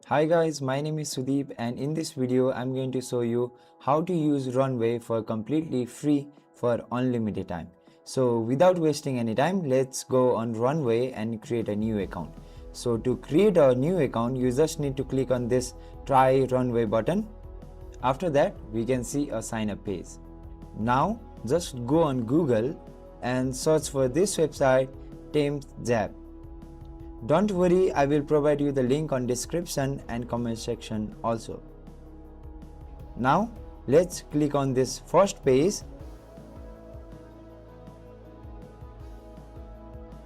Hi guys, my name is Sudeep and in this video I'm going to show you how to use Runway for completely free for unlimited time. So without wasting any time, let's go on Runway and create a new account. So to create a new account, you just need to click on this Try Runway button. After that, we can see a sign up page. Now just go on Google and search for this website TEMPZAP. Don't worry, I will provide you the link on description and comment section also. Now let's click on this first page.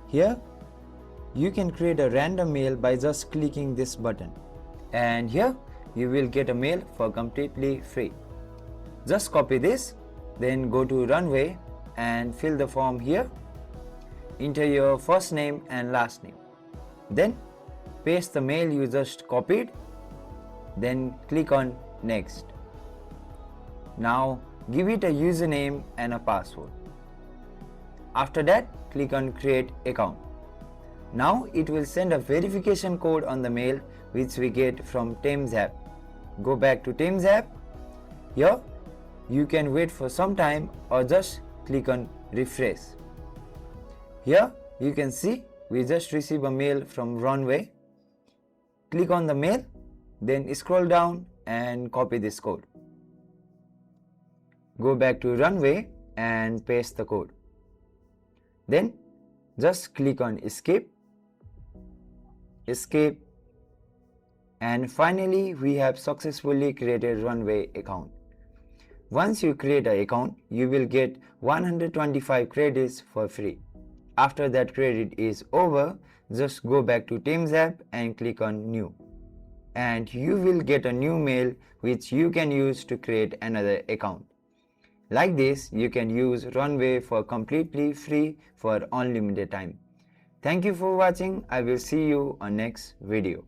Here you can create a random mail by just clicking this button, and here you will get a mail for completely free. Just copy this, then go to Runway and fill the form here. Enter your first name and last name. Then paste the mail you just copied, then click on next. Now give it a username and a password. After that, click on create account. Now it will send a verification code on the mail which we get from TEMPZAP. Go back to TEMPZAP. Here you can wait for some time or just click on refresh. Here you can see we just received a mail from Runway. Click on the mail, then scroll down and copy this code. Go back to Runway and paste the code. Then just click on escape, and finally we have successfully created Runway account. Once you create an account, you will get 125 credits for free. After that credit is over, just go back to TEMPZAP and click on new. And you will get a new mail which you can use to create another account. Like this, you can use Runway for completely free for unlimited time. Thank you for watching. I will see you on next video.